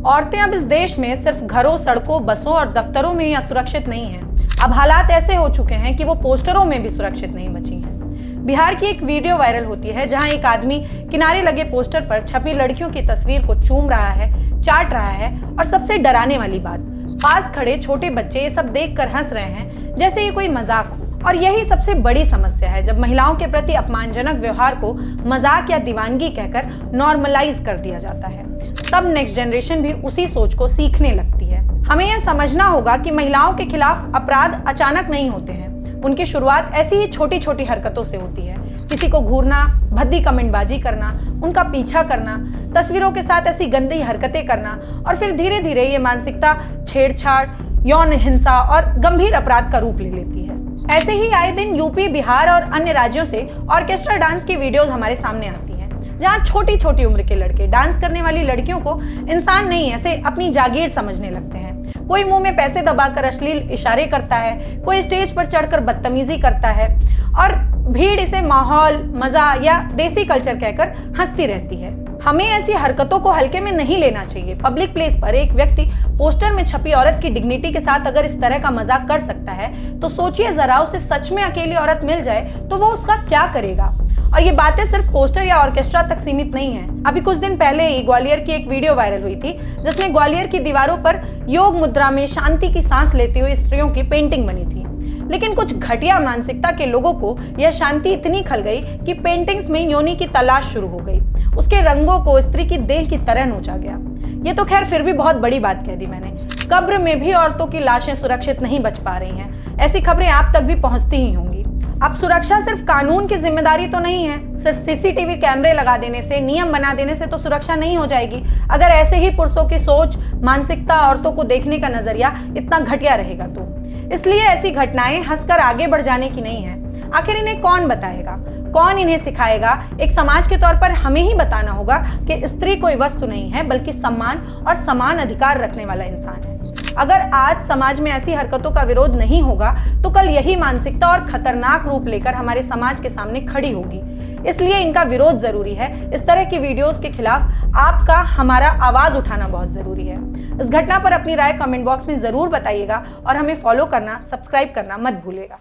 औरतें अब इस देश में सिर्फ घरों, सड़कों, बसों और दफ्तरों में ही असुरक्षित नहीं हैं। अब हालात ऐसे हो चुके हैं कि वो पोस्टरों में भी सुरक्षित नहीं बची हैं। बिहार की एक वीडियो वायरल होती है जहां एक आदमी किनारे लगे पोस्टर पर छपी लड़कियों की तस्वीर को चूम रहा है, चाट रहा है और सबसे डराने वाली बात, पास खड़े छोटे बच्चे ये सब देखकर हंस रहे हैं जैसे ये कोई मजाक हो। और यही सबसे बड़ी समस्या है, जब महिलाओं के प्रति अपमानजनक व्यवहार को मजाक या दीवानगी कहकर नॉर्मलाइज कर दिया जाता है, तब नेक्स्ट जनरेशन भी उसी सोच को सीखने लगती है। हमें यह समझना होगा कि महिलाओं के खिलाफ अपराध अचानक नहीं होते हैं। उनकी शुरुआत ऐसी ही छोटी छोटी हरकतों से होती है। किसी को घूरना, भद्दी कमेंटबाजी करना, उनका पीछा करना, तस्वीरों के साथ ऐसी गंदी हरकतें करना और फिर धीरे धीरे ये मानसिकता छेड़छाड़, यौन हिंसा और गंभीर अपराध का रूप ले लेती है। ऐसे ही आए दिन यूपी, बिहार और अन्य राज्यों से ऑर्केस्ट्रा डांस की वीडियोस हमारे सामने आती हैं, जहां छोटी छोटी उम्र के लड़के डांस करने वाली लड़कियों को इंसान नहीं, ऐसे अपनी जागीर समझने लगते हैं। कोई मुंह में पैसे दबाकर अश्लील इशारे करता है, कोई स्टेज पर चढ़कर बदतमीजी करता है और भीड़ इसे माहौल, मजा या देसी कल्चर कहकर हंसती रहती है। हमें ऐसी हरकतों को हल्के में नहीं लेना चाहिए। पब्लिक प्लेस पर एक व्यक्ति पोस्टर में छपी औरत की डिग्निटी के साथ अगर इस तरह का मजाक कर सकता है तो सोचिए जरा, उसे सच में अकेली औरत मिल जाए तो वो उसका क्या करेगा। और ये बातें सिर्फ पोस्टर या ऑर्केस्ट्रा तक सीमित नहीं है। अभी कुछ दिन पहले ही ग्वालियर की एक वीडियो वायरल हुई थी जिसमें ग्वालियर की दीवारों पर योग मुद्रा में शांति की सांस लेती हुई स्त्रियों की पेंटिंग बनी थी। लेकिन कुछ घटिया मानसिकता के लोगों को यह शांति इतनी खल गई कि पेंटिंग्स में योनि की तलाश शुरू हो गई। उसके रंगों को स्त्री की देह की तरह नोचा गया। ये तो खैर फिर भी बहुत बड़ी बात कह दी मैंने। कब्र में भी औरतों की लाशें सुरक्षित नहीं बच पा रही हैं। ऐसी खबरें आप तक भी पहुंचती ही होंगी। अब सुरक्षा सिर्फ कानून की जिम्मेदारी तो नहीं है। सिर्फ सीसीटीवी कैमरे लगा देने से, नियम बना देने से तो सुरक्षा नहीं हो जाएगी। अगर ऐसे ही पुरुषों की सोच, मानसिकता, औरतों को देखने का नजरिया इतना घटिया रहेगा तो इसलिए ऐसी घटनाएं हंसकर आगे बढ़ जाने की नहीं है। आखिर इन्हें कौन बताएगा, कौन इन्हें सिखाएगा? एक समाज के तौर पर हमें ही बताना होगा कि स्त्री कोई वस्तु नहीं है, बल्कि सम्मान और समान अधिकार रखने वाला इंसान है। अगर आज समाज में ऐसी हरकतों का विरोध नहीं होगा तो कल यही मानसिकता और खतरनाक रूप लेकर हमारे समाज के सामने खड़ी होगी। इसलिए इनका विरोध जरूरी है। इस तरह की वीडियोस के खिलाफ आपका, हमारा आवाज उठाना बहुत जरूरी है। इस घटना पर अपनी राय कमेंट बॉक्स में जरूर बताइएगा और हमें फॉलो करना, सब्सक्राइब करना मत भूलिएगा।